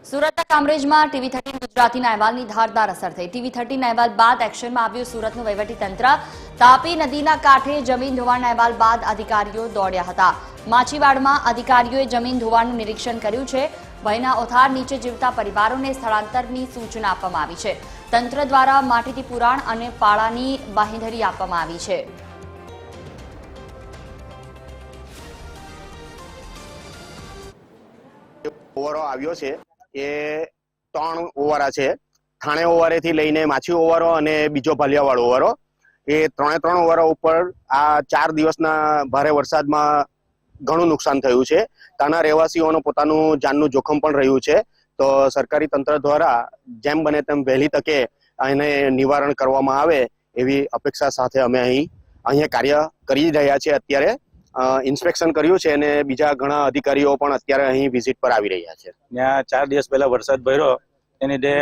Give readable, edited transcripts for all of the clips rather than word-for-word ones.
સુરતના કામરેજમાં TV13 ગુજરાતીના અહેવાલની ધારદાર અસર થઈ। TV13 અહેવાલ બાદ એક્શનમાં આવ્યું સુરતનું વહીવટીતંત્ર। તાપી નદીના કાંઠે જમીન ધોવાણના અહેવાલ બાદ અધિકારીઓ દોડ્યા હતા। માછીવાડમાં અધિકારીઓએ જમીન ધોવાણનું નિરીક્ષણ કર્યું છે। ભયના ઓથાર નીચે જીવતા પરિવારોને સ્થળાંતરની સૂચના આપવામાં આવી છે। તંત્ર દ્વારા માટીથી પુરાણ અને પાળાની બાંહેધરી આપવામાં આવી છે। ઓવરો આવ્યો છે એ 3 ઓવરા છે। થાણે ઓવરેથી લઈને માછી ઓવરો અને બીજો ભાલિયાવાડ ઓવરો, એ 3 ઓવરો ઉપર આ 4 દિવસના ભારે વરસાદમાં ઘણું નુકસાન થયું છે। ત્યાંના રહેવાસીઓનું પોતાનું જાનનું જોખમ પણ રહ્યું છે। તો સરકારી તંત્ર દ્વારા જેમ બને તેમ વહેલી તકે એને નિવારણ કરવામાં આવે એવી અપેક્ષા સાથે અમે અહીંયા કાર્ય કરી રહ્યા છીએ। અત્યારે ઇન્સ્પેક્શન કર્યું છે અને બીજા ઘણા અધિકારીઓ પણ અત્યારે અહીં વિઝિટ પર આવી રહ્યા છે। ત્યાં 4 દિવસ પહેલા વરસાદ ભર્યો એની લીધે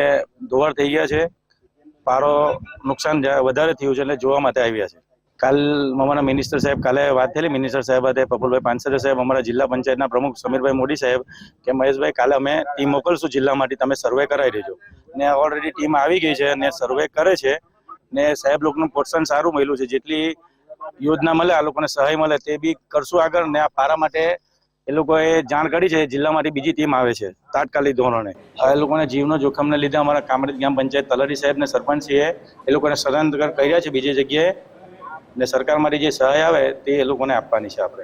ધોવાણ થઈ ગયા છે। પારો નુકસાન વધારે થયું છે એટલે જોવા માટે આવ્યા છે। કાલ અમારા મિનિસ્ટર સાહેબ કાલે વાત થયેલી મિનિસ્ટર સાહેબ સાથે પ્રફુલભાઈ પાનસરે સાહેબ, અમારા જિલ્લા પંચાયતના પ્રમુખ સમીરભાઈ મોદી સાહેબ કે મહેશભાઈ કાલે અમે ટીમ મોકલશું જિલ્લામાંથી, તમે સર્વે કરાવી દેજો। ને ઓલરેડી ટીમ આવી ગઈ છે અને સર્વે કરે છે ને સાહેબ લોકોનું પ્રોત્સાહન સારું મળ્યું છે। જેટલી યોજના મળે આ લોકોને સહાય મળે તે બી કરશું આગળ। ને આ પારા માટે એ લોકોએ જાણ કરી છે, જિલ્લામાંથી બીજી ટીમ આવે છે તાત્કાલિક ધોરણે। એ લોકોને જીવનો જોખમને લીધે અમારા કામરેજ ગ્રામ પંચાયત તલાટી સાહેબ ને સરપંચશ્રીએ એ લોકોને સ્થળાંતર કર્યા છે બીજી જગ્યાએ, ને સરકારમાંથી જે સહાય આવે તે એ લોકોને આપવાની છે આપણે।